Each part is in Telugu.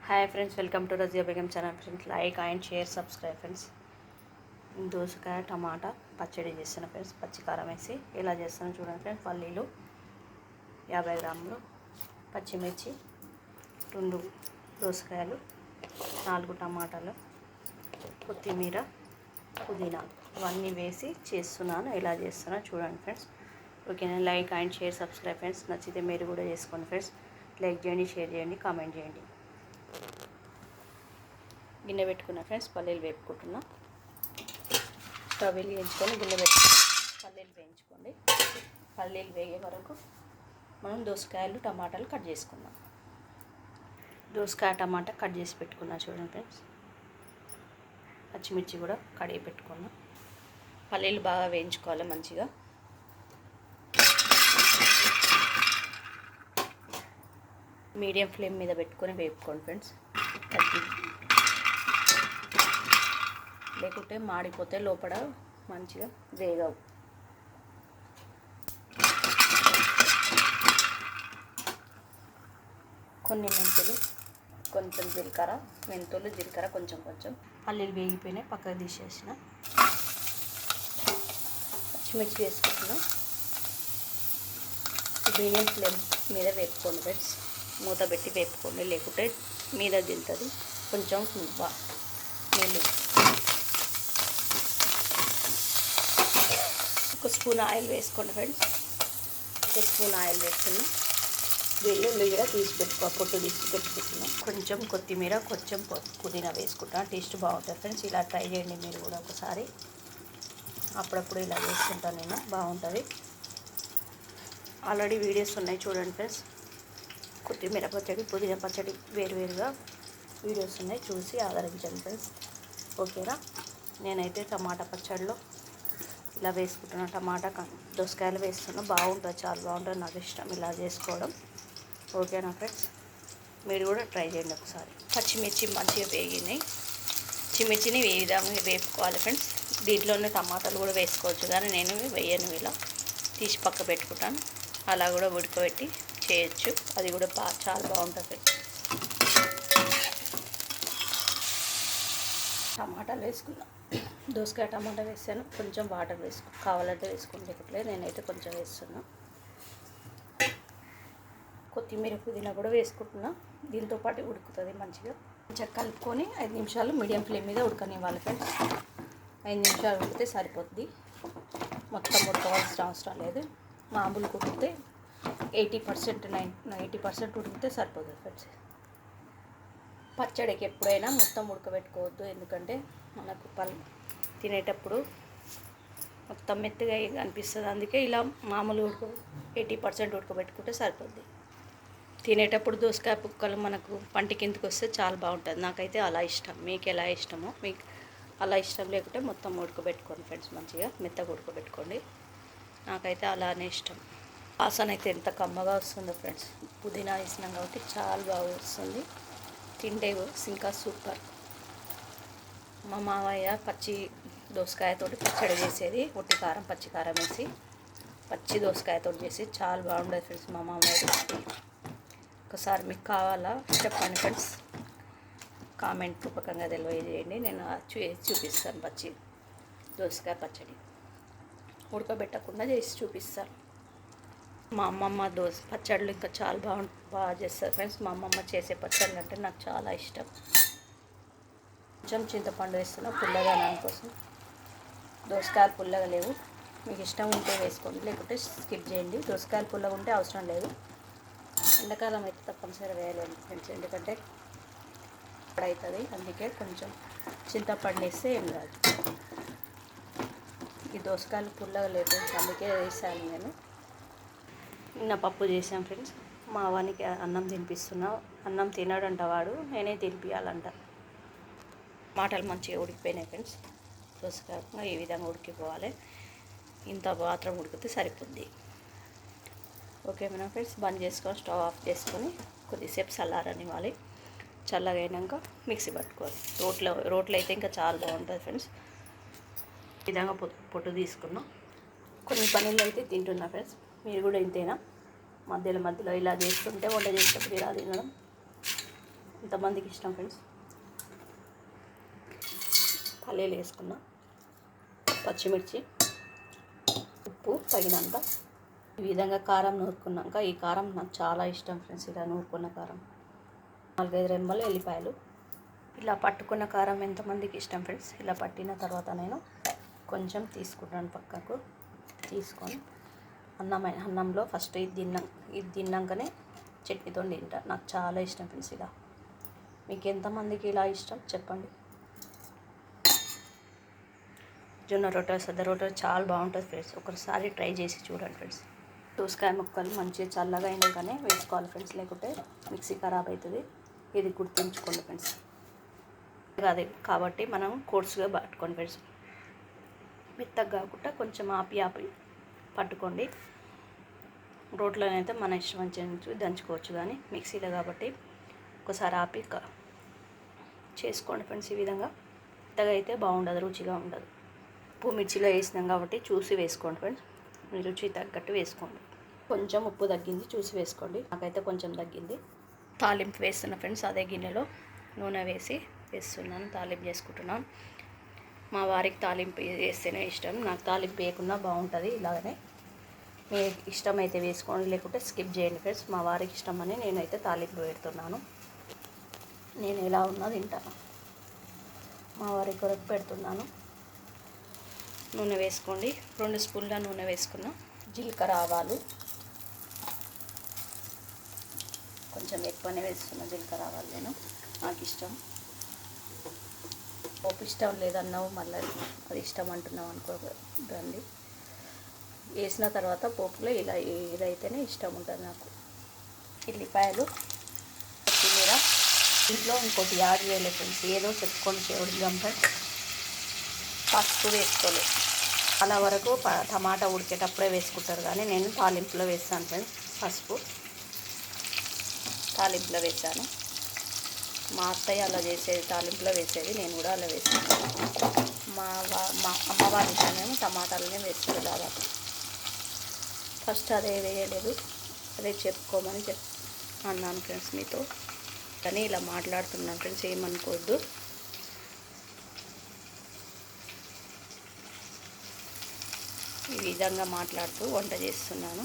Hi friends, welcome to Razia Begum channel. Friends, like and share, subscribe. Friends, దోసకాయ టమాటా పచ్చడి చేస్తాను ఫ్రెండ్స్. పచ్చికారం వేసి ఎలా చేస్తాను చూడండి ఫ్రెండ్స్. పల్లీలు 50 గ్రాములు, పచ్చిమిర్చి 2 దోసకాయలు, 4 టమాటాలు, కొత్తిమీర, పుదీనా ఇవన్నీ వేసి చేస్తున్నాను. ఎలా చేస్తానో చూడండి ఫ్రెండ్స్. ఓకేనా? Like and share, subscribe friends. నచ్చితే మీరు కూడా చేసుకోండి ఫ్రెండ్స్. లైక్ చేయండి, షేర్ చేయండి, కామెంట్ చేయండి. గిన్నె పెట్టుకున్నా ఫ్రెండ్స్. పల్లీలు వేపుకుంటున్నా. స్టవ్ వెలిగించుకొని గిన్నె పెట్టుకుని పల్లీలు వేయించుకోండి. పల్లీలు వేగే వరకు మనం దోసకాయలు టమాటాలు కట్ చేసుకుందాం. దోసకాయ టమాటా కట్ చేసి పెట్టుకున్నా చూడండి ఫ్రెండ్స్. పచ్చిమిర్చి కూడా కడిగి పెట్టుకున్నా. పల్లీలు బాగా వేయించుకోవాలి మంచిగా. మీడియం ఫ్లేమ్ మీద పెట్టుకొని వేపుకోండి ఫ్రెండ్స్. లేకుంటే మాడిపోతే లోపల మంచిగా వేగవు. కొన్ని మెంతులు, కొంచెం జీలకర్ర, మెంతులు జీలకర్ర కొంచెం పల్లీలు వేగిపోయినాయి, పక్కకు తీసేసిన. పచ్చిమిర్చి వేసుకుంటున్నాం. మీడియం ఫ్లేమ్ మీద వేపుకోండి ఫ్రెండ్స్. మూత పెట్టి వేపుకోండి, లేకుంటే మీద దింతుంది. కొంచెం నీళ్ళు, 1 స్పూన్ ఆయిల్ వేసుకోండి ఫ్రెండ్స్. 1 స్పూన్ ఆయిల్ వేసుకున్నాం. వెల్లుల్లి కూడా పొట్టు తీసి పెట్టుకుంటున్నాం. కొంచెం కొత్తిమీర, కొంచెం పుదీనా వేసుకుంటాం. టేస్ట్ బాగుంటుంది ఫ్రెండ్స్. ఇలా ట్రై చేయండి మీరు కూడా ఒకసారి. అప్పుడప్పుడు ఇలా వేసుకుంటాను నేను, బాగుంటుంది. ఆల్రెడీ వీడియోస్ ఉన్నాయి చూడండి ఫ్రెండ్స్. కొత్తిమీర పచ్చడి, పుదీనా పచ్చడి వేరువేరుగా వీడియోస్ ఉన్నాయి, చూసి ఆదరించండి ఫ్రెండ్స్. ఓకేనా? నేనైతే టమాటా పచ్చడిలో ఇలా వేసుకుంటున్నా. టమాటా దోసకాయలు వేస్తున్నా. బాగుంటుంది, చాలా బాగుంటుంది. నాకు ఇష్టం ఇలా చేసుకోవడం. ఓకేనా ఫ్రెండ్స్? మీరు కూడా ట్రై చేయండి ఒకసారి. పచ్చిమిర్చి మంచిగా వేగినాయి. పచ్చిమిర్చిని ఏ విధంగా వేపుకోవాలి ఫ్రెండ్స్. దీంట్లోనే టమాటాలు కూడా వేసుకోవచ్చు, కానీ నేను వేయను. ఇలా తీసి పక్క పెట్టుకుంటాను. అలా కూడా ఉడకబెట్టి చేయొచ్చు, అది కూడా చాలా బాగుంటుంది. టమాటాలు వేసుకున్నాం. దోసకాయ టమాటా వేసాను. కొంచెం వాటర్ కావాలంటే వేసుకుని, లేకపోతే నేనైతే కొంచెం వేస్తున్నా. కొత్తిమీర పుదీనా కూడా వేసుకుంటున్నా. దీంతో పాటు ఉడుకుతుంది మంచిగా. కొంచెం కలుపుకొని 5 నిమిషాలు మీడియం ఫ్లేమ్ మీద ఉడకనివ్వాలి ఫ్రెండ్స్. 5 నిమిషాలు ఉడికితే సరిపోద్ది. మొత్తం ఉడకవలసిన అవసరం లేదు. మామూలు ఉడికితే 80% ఉడికితే సరిపోతుంది ఫ్రెండ్స్. పచ్చడికి ఎప్పుడైనా మొత్తం ఉడకబెట్టుకోవద్దు, ఎందుకంటే మనకు తినేటప్పుడు మొత్తం మెత్తగా అనిపిస్తుంది. అందుకే ఇలా మామూలు 80% ఉడకబెట్టుకుంటే సరిపోద్ది. తినేటప్పుడు దోసకాయ పుక్కలు మనకు పంటి కిందకి వస్తే చాలా బాగుంటుంది. నాకైతే అలా ఇష్టం. మీకు ఎలా ఇష్టమో, మీకు అలా ఇష్టం లేకుంటే మొత్తం ఉడకబెట్టుకోండి ఫ్రెండ్స్. మంచిగా మెత్తగా ఉడకబెట్టుకోండి. నాకైతే అలానే ఇష్టం. వాసన అయితే ఎంత కమ్మగా వస్తుందో ఫ్రెండ్స్. పుదీనా వేసినాం కాబట్టి చాలా బాగా వస్తుంది. తింటే ఇంకా సూపర్. మా మావయ్య పచ్చి దోసకాయతోటి పచ్చడి చేసేది. ఒట్టి కారం, పచ్చి కారం వేసి పచ్చి దోసకాయతో చేసి చాలా బాగుండేది ఫ్రెండ్స్ మా మామయ్య రెసిపీ. ఒకసారి మీకు కావాలా చెప్పండి ఫ్రెండ్స్. కామెంట్ రూపకంగా తెలియజేయండి. నేను చూపిస్తాను పచ్చి దోసకాయ పచ్చడి. ఉడకబెట్టకుండా చేసి చూపిస్తాను. మా అమ్మమ్మ పచ్చళ్ళు ఇంకా చాలా బాగా చేస్తారు ఫ్రెండ్స్. మా అమ్మమ్మ చేసే పచ్చళ్ళు అంటే నాకు చాలా ఇష్టం. కొంచెం చింతపండు వేస్తున్నా పుల్లదనం కోసం. దోసకాయలు పుల్లగా లేవు, మీకు ఇష్టం ఉంటే వేసుకోండి, లేకుంటే స్కిప్ చేయండి. దోసకాయలు పుల్లగా ఉంటే అవసరం లేదు. ఎండాకాలం అయితే తప్పనిసరి వేయలేదు ఫ్రెండ్స్, ఎందుకంటే అవుతుంది. అందుకే కొంచెం చింతపండు వేస్తే ఏం కాదు. ఈ దోసకాయలు పుల్లగా లేదు, అందుకే వేసాను నేను. నిన్న పప్పు చేసాం ఫ్రెండ్స్. మా వానికి అన్నం తినిపిస్తున్నా. అన్నం తినడంట వాడు, నేనే తినిపించాలంట. మాటలు మంచిగా ఉడికిపోయినాయి ఫ్రెండ్స్. దోసకాయ ఈ విధంగా ఉడికిపోవాలి. ఇంత మాత్రం ఉడికితే సరిపోద్ది. ఓకేనా ఫ్రెండ్స్? బంద్ చేసుకొని స్టవ్ ఆఫ్ చేసుకొని కొద్దిసేపు చల్లారనివ్వాలి. చల్లగా అయినాక మిక్సీ పట్టుకోవాలి. రోట్లో అయితే ఇంకా చాలా బాగుంటుంది ఫ్రెండ్స్. ఈ విధంగా పొట్టు తీసుకున్నాం. కొన్ని పనులు అయితే తింటున్నా ఫ్రెండ్స్. మీరు కూడా ఇంతేనా? మధ్యలో ఇలా చేస్తుంటే వంట చేసేటప్పుడు ఇలా తినడం ఇంతమందికి ఇష్టం ఫ్రెండ్స్. పల్లీలు వేసుకున్నా, పచ్చిమిర్చి, ఉప్పు తగినంత. ఈ విధంగా కారం నూరుకున్నాక, ఈ కారం నాకు చాలా ఇష్టం ఫ్రెండ్స్. ఇలా నూరుకున్న కారం 4-5 రెమ్మలు ఎల్లిపాయలు. ఇలా పట్టుకున్న కారం ఎంతమందికి ఇష్టం ఫ్రెండ్స్. ఇలా పట్టిన తర్వాత నేను కొంచెం తీసుకుంటాను పక్కకు. తీసుకొని అన్నంలో ఫస్ట్ ఇది తిన్నాకనే చట్నీతో తింటా. నాకు చాలా ఇష్టం ఫ్రెండ్స్. ఇలా మీకు ఎంతమందికి ఇలా ఇష్టం చెప్పండి. జొన్న రొట్టె, సద్ద రొట్టె చాలా బాగుంటుంది ఫ్రెండ్స్. ఒకసారి ట్రై చేసి చూడండి ఫ్రెండ్స్. దోసకాయ ముక్కలు మంచిగా చల్లగా అయినాకనే వేసుకోవాలి ఫ్రెండ్స్, లేకుంటే మిక్సీ ఖరాబ్ అవుతుంది. ఇది గుర్తుంచుకోండి ఫ్రెండ్స్. అదే కాబట్టి మనం కోర్సుగా పట్టుకోండి ఫ్రెండ్స్. మెత్తగా కాకుండా కొంచెం ఆపి పట్టుకోండి. రోట్లోనైతే మన ఇష్టం మంచిగా దంచుకోవచ్చు, కానీ మిక్సీలో కాబట్టి ఒకసారి ఆపి చేసుకోండి ఫ్రెండ్స్. ఈ విధంగా మెత్తగా అయితే బాగుండదు, రుచిగా ఉండదు. ఉప్పు మిర్చిలో వేసినాం కాబట్టి చూసి వేసుకోండి ఫ్రెండ్స్. మీ రుచి తగ్గట్టు వేసుకోండి. కొంచెం ఉప్పు తగ్గింది చూసి వేసుకోండి. నాకైతే కొంచెం తగ్గింది. తాలింపు వేస్తున్నా ఫ్రెండ్స్. అదే గిన్నెలో నూనె వేస్తున్నాను, తాలింపు చేసుకుంటున్నాను. మా వారికి తాలింపు వేస్తేనే ఇష్టం, నాకు తాలింపు వేయకుండా బాగుంటుంది. ఇలాగనే మీ ఇష్టం అయితే వేసుకోండి, లేకుంటే స్కిప్ చేయండి ఫ్రెండ్స్. మా వారికి ఇష్టం అని నేనైతే తాలింపు పెడుతున్నాను. నేను ఎలా ఉన్నా తింటాను, మా వారి కొరకు పెడుతున్నాను. నూనె వేసుకోండి. 2 స్పూన్ల నూనె వేసుకున్నా. జీలకర్ర, ఆవాలు కొంచెం ఎక్కువనే వేస్తున్నా. జీలకర్ర, ఆవాలు నాకు ఇష్టం. పోపు ఇష్టం లేదన్నావు, మళ్ళీ అది ఇష్టం అంటున్నావు అనుకోకండి. వేసిన తర్వాత పోపులో ఇదైతేనే ఇష్టం ఉంటుంది నాకు. ఎల్లిపాయలు, కొత్తిమీర. ఇంట్లో ఇంకోటి యాడ్ చేయలేదు ఫ్రెండ్స్, ఏదో చెప్పుకొని చేయడం ఫ్రెండ్స్. పసుపు వేసుకోలేదు. చాలా వరకు టమాటా ఉడికేటప్పుడే వేసుకుంటారు, కానీ నేను తాలింపులో వేస్తాను ఫ్రెండ్స్. పసుపు తాలింపులో వేసాను. మా అత్తయ్య అలా చేసేది, తాలింపులో వేసేది. నేను కూడా అలా వేసాను. మా అమ్మ వాళ్ళ ఇష్టమేమో టమాటాలనే వేస్తారు దాదాపు. ఫస్ట్ అదే వేయలేదు, అదే చెప్పుకోమని అన్నాను ఫ్రెండ్స్ మీతో. కానీ ఇలా మాట్లాడుతున్నాను ఫ్రెండ్స్, ఏమనుకోవద్దు. ఈ విధంగా మాట్లాడుతూ వంట చేస్తున్నాను.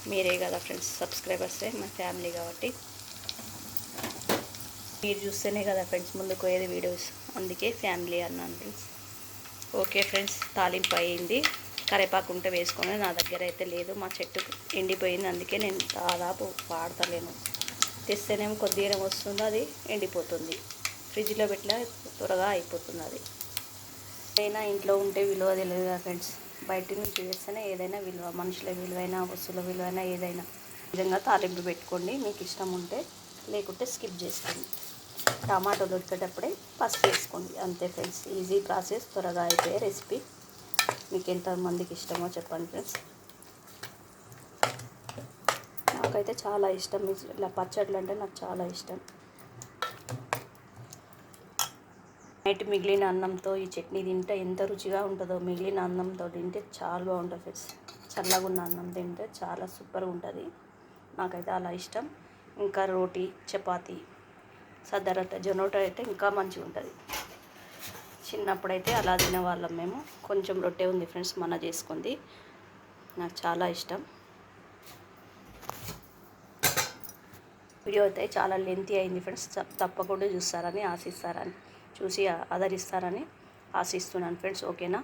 మీరే కదా ఫ్రెండ్స్ సబ్స్క్రైబర్సే, మా ఫ్యామిలీ కాబట్టి మీరు చూస్తేనే కదా ఫ్రెండ్స్ ముందుకు పోయేది వీడియోస్, అందుకే ఫ్యామిలీ అన్నాను ఫ్రెండ్స్. ఓకే ఫ్రెండ్స్, తాలింపు అయింది. కరివేపాకు ఉంటే వేసుకొని, నా దగ్గర అయితే లేదు, మా చెట్టు ఎండిపోయింది, అందుకే నేను దాదాపు వాడతలేను. తెస్తేనేమో కొద్దిగా వస్తుంది, అది ఎండిపోతుంది. ఫ్రిడ్జ్లో పెట్టినా త్వరగా అయిపోతుంది. అది ఏదైనా ఇంట్లో ఉంటే విలువ తెలియదు కదా ఫ్రెండ్స్, బయట నుంచి వేస్తేనే ఏదైనా విలువ, మనుషుల విలువైనా వస్తువుల విలువైనా ఏదైనా. విధంగా తాలింపు పెట్టుకోండి మీకు ఇష్టం ఉంటే, లేకుంటే స్కిప్ చేసుకోండి. టమాటోలు ఉడికేటప్పుడే పసుపు వేసుకోండి, అంతే ఫ్రెండ్స్. ఈజీ ప్రాసెస్, త్వరగా అయిపోయే రెసిపీ. మీకు ఎంతమందికి ఇష్టమో చెప్పండి ఫ్రెండ్స్. నాకైతే చాలా ఇష్టం ఇలా పచ్చళ్ళు అంటే, నాకు చాలా ఇష్టం. నైట్ మిగిలిన అన్నంతో ఈ చట్నీ తింటే ఎంత రుచిగా ఉంటుందో. మిగిలిన అన్నంతో తింటే చాలా బాగుంటుంది ఫ్రెండ్స్. చల్లగా ఉన్న అన్నం తింటే చాలా సూపర్గా ఉంటుంది. నాకైతే అలా ఇష్టం. ఇంకా రోటీ, చపాతీ, సద్ద రొట్టె, జొన్న రొట్టె అయితే ఇంకా మంచిగా ఉంటుంది. చిన్నప్పుడైతే అలా తినేవాళ్ళం మేము. కొంచెం రొట్టె ఉంది ఫ్రెండ్స్, మన చేసుకుంది, నాకు చాలా ఇష్టం. వీడియో అయితే చాలా లెంతీ అయింది ఫ్రెండ్స్, తప్పకుండా చూసి ఆదరిస్తారని ఆశిస్తున్నాను ఫ్రెండ్స్. ఓకేనా?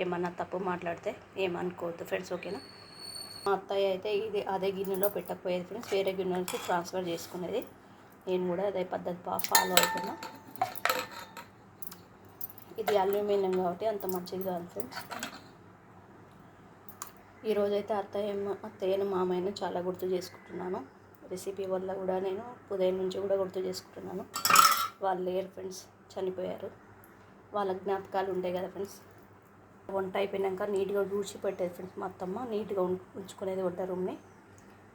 ఏమన్నా తప్పు మాట్లాడితే ఏమనుకోవద్దు ఫ్రెండ్స్. ఓకేనా? మా అత్తయ్య అయితే అదే గిన్నెలో పెట్టకపోయేది ఫ్రెండ్స్, వేరే గిన్నెలకి ట్రాన్స్ఫర్ చేసుకునేది. నేను కూడా అదే పద్ధతి ఫాలో అవుతున్నా. ఇది అల్యూమినియం కాబట్టి అంత మంచిది కాదు ఫ్రెండ్స్. ఈరోజైతే అత్తయ్యను మామయ్యను చాలా గుర్తు చేసుకుంటున్నాను. రెసిపీ వల్ల కూడా నేను ఉదయం నుంచి కూడా గుర్తు చేసుకుంటున్నాను. వాళ్ళు లేరు ఫ్రెండ్స్, చనిపోయారు. వాళ్ళ జ్ఞాపకాలు ఉంటాయి కదా ఫ్రెండ్స్. వంట అయిపోయాక నీట్గా పెట్టేది ఫ్రెండ్స్. మా అత్తమ్మ నీట్గా ఉంచుకునేది వంట రూమ్ని.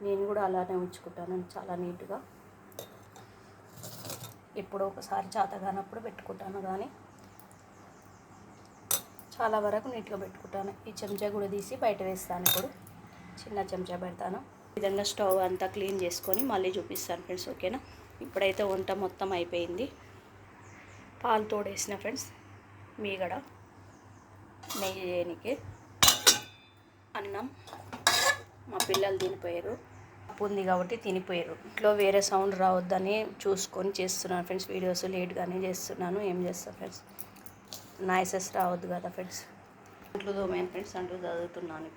నేను కూడా అలానే ఉంచుకుంటాను చాలా నీట్గా. ఎప్పుడో ఒకసారి చేతగానప్పుడు పెట్టుకుంటాను, కానీ చాలా వరకు నీట్గా పెట్టుకుంటాను. ఈ చెంచా కూడా తీసి బయట వేస్తాను. ఇప్పుడు చిన్న చెంచా పెడతాను. ఈ విధంగా స్టవ్ అంతా క్లీన్ చేసుకొని మళ్ళీ చూపిస్తాను ఫ్రెండ్స్. ఓకేనా? ఇప్పుడైతే వంట మొత్తం అయిపోయింది. పాలు తోడేసిన ఫ్రెండ్స్, మీగడ నెయ్యి చేయనికి. అన్నం మా పిల్లలు తినిపోయారు, ఉంది కాబట్టి తినిపోయారు. ఇంట్లో వేరే సౌండ్ రావద్దని చూసుకొని చేస్తున్నాను ఫ్రెండ్స్. వీడియోస్ లేట్గానే చేస్తున్నాను. ఏం చేస్తాను ఫ్రెండ్స్, నాయిసెస్ రావద్దు కదా ఫ్రెండ్స్. అంట్లు తోమాను ఫ్రెండ్స్, అంట్లు చదువుతున్నాను.